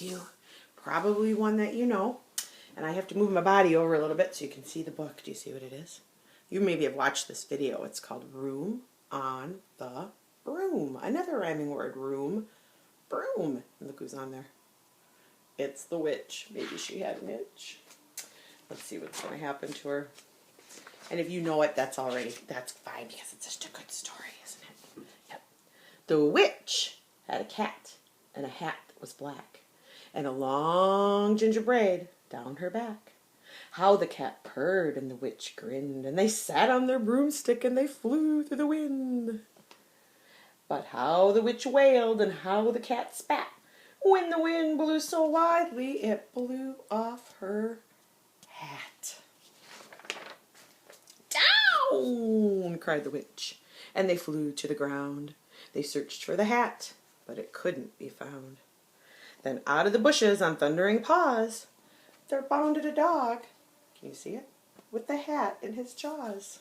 you. Probably one that you know. And I have to move my body over a little bit so you can see the book. Do you see what it is? You maybe have watched this video. It's called Room on the Broom. Another rhyming word. Room, broom. And look who's on there. It's the witch. Maybe she had an itch. Let's see what's going to happen to her. And if you know it, that's fine because it's just a good story, isn't it? Yep. The witch had a cat and a hat that was black and a long ginger braid down her back. How the cat purred and the witch grinned, and they sat on their broomstick and they flew through the wind. But how the witch wailed and how the cat spat when the wind blew so wildly it blew off her hat. Down, cried the witch, and they flew to the ground. They searched for the hat, but it couldn't be found. Then out of the bushes on thundering paws, there bounded a dog. Can you see it? With the hat in his jaws.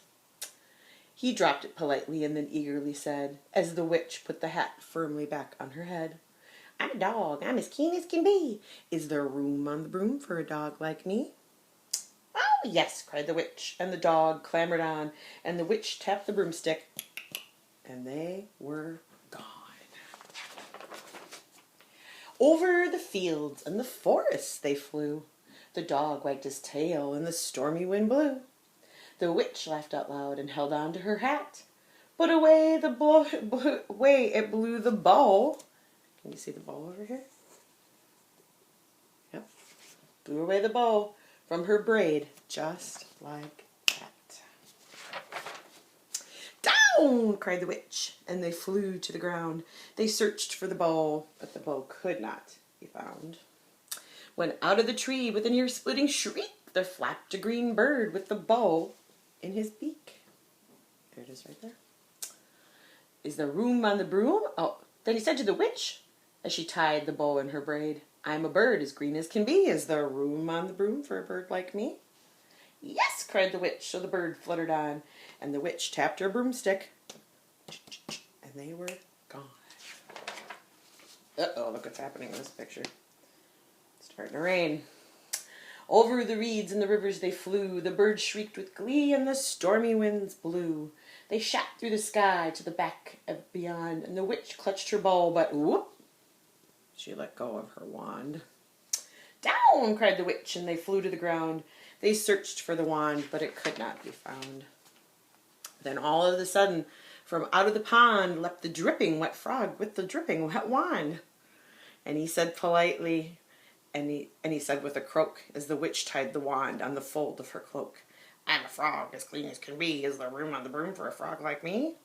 He dropped it politely and then eagerly said, as the witch put the hat firmly back on her head, I'm a dog, I'm as keen as can be. Is there room on the broom for a dog like me? Oh, yes, cried the witch, and the dog clambered on, and the witch tapped the broomstick, and they were gone. Over the fields and the forests they flew. The dog wagged his tail, and the stormy wind blew. The witch laughed out loud and held on to her hat, but away it blew the bow. Can you see the bow over here? Yep. Blew away the bow from her braid, just like that. Down, cried the witch, and they flew to the ground. They searched for the bow, but the bow could not be found. When out of the tree with an ear-splitting shriek, there flapped a green bird with the bow in his beak. There it is right there. Is there room on the broom? Oh, then he said to the witch, as she tied the bow in her braid, I'm a bird as green as can be. Is there room on the broom for a bird like me? Yes, cried the witch, so the bird fluttered on, and the witch tapped her broomstick, and they were gone. Uh-oh, look what's happening in this picture. It's starting to rain. Over the reeds and the rivers they flew, the birds shrieked with glee, and the stormy winds blew. They shot through the sky to the back of beyond, and the witch clutched her bow, but whoop! She let go of her wand. Down, cried the witch, and they flew to the ground. They searched for the wand, but it could not be found. Then all of a sudden, from out of the pond leapt the dripping wet frog with the dripping wet wand. And he said politely, and he said with a croak, as the witch tied the wand on the fold of her cloak, I'm a frog as clean as can be. Is there room on the broom for a frog like me?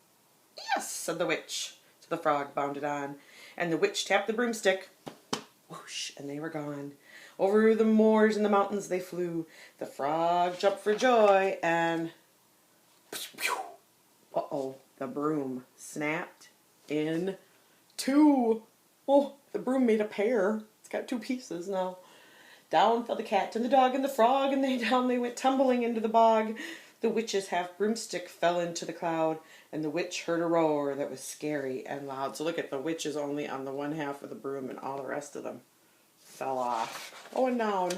Yes, said the witch. So the frog bounded on, and the witch tapped the broomstick, whoosh, and they were gone. Over the moors and the mountains they flew. The frog jumped for joy, and uh-oh, the broom snapped in two. Oh, the broom made a pair. It's got two pieces now. Down fell the cat and the dog and the frog, and down they went tumbling into the bog. The witch's half broomstick fell into the cloud, and the witch heard a roar that was scary and loud. So look at the witch is only on the one half of the broom, and all the rest of them fell off. Oh, and down.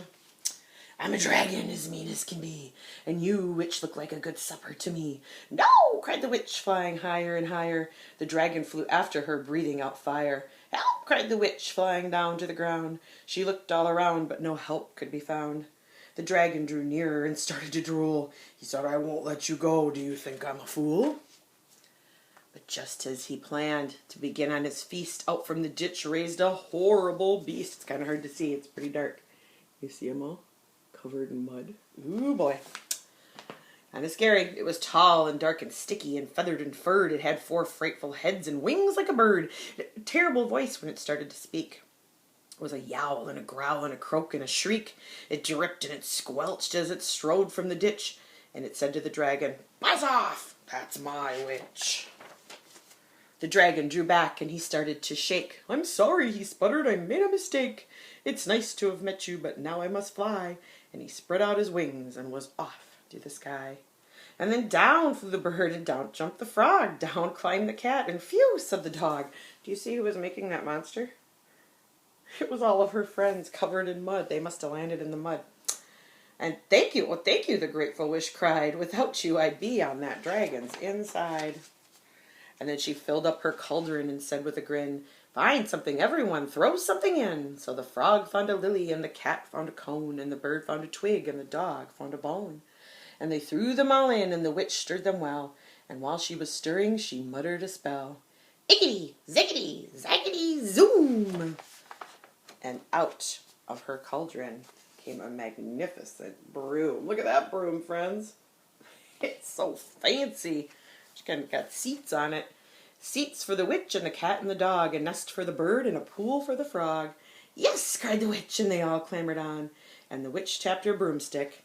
I'm a dragon as mean as can be, and you, witch, look like a good supper to me. No, cried the witch, flying higher and higher. The dragon flew after her, breathing out fire. Help, cried the witch, flying down to the ground. She looked all around, but no help could be found. The dragon drew nearer and started to drool. He said, I won't let you go. Do you think I'm a fool? But just as he planned to begin on his feast, out from the ditch raised a horrible beast. It's kind of hard to see. It's pretty dark. You see him all covered in mud. Ooh, boy. Kind of scary. It was tall and dark and sticky and feathered and furred. It had 4 frightful heads and wings like a bird. A terrible voice when it started to speak. It was a yowl and a growl and a croak and a shriek. It dripped and it squelched as it strode from the ditch. And it said to the dragon, Buzz off! That's my witch. The dragon drew back and he started to shake. I'm sorry, he sputtered. I made a mistake. It's nice to have met you, but now I must fly. And he spread out his wings and was off to the sky. And then down flew the bird, and down jumped the frog. Down climbed the cat, and phew, said the dog. Do you see who was making that monster? It was all of her friends covered in mud. They must have landed in the mud. And well, thank you, the Grateful Wish cried. Without you, I'd be on that dragon's inside. And then she filled up her cauldron and said with a grin, find something, everyone, throw something in. So the frog found a lily, and the cat found a cone, and the bird found a twig, and the dog found a bone. And they threw them all in, and the witch stirred them well. And while she was stirring, she muttered a spell. Ickety, zickety, zackety, zoom! And out of her cauldron came a magnificent broom. Look at that broom, friends. It's so fancy. It's kind of got seats on it. Seats for the witch and the cat and the dog, a nest for the bird and a pool for the frog. Yes, cried the witch, and they all clambered on. And the witch tapped her broomstick,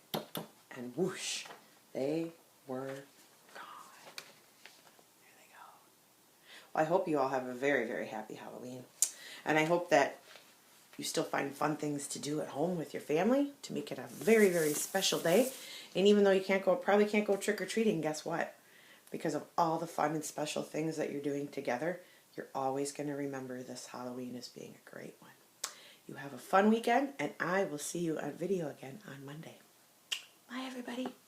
and whoosh, they were gone. There they go. Well, I hope you all have a very, very happy Halloween. And I hope that you still find fun things to do at home with your family to make it a very, very special day. And even though you probably can't go trick-or-treating, guess what? Because of all the fun and special things that you're doing together, you're always going to remember this Halloween as being a great one. You have a fun weekend, and I will see you on video again on Monday. Bye, everybody.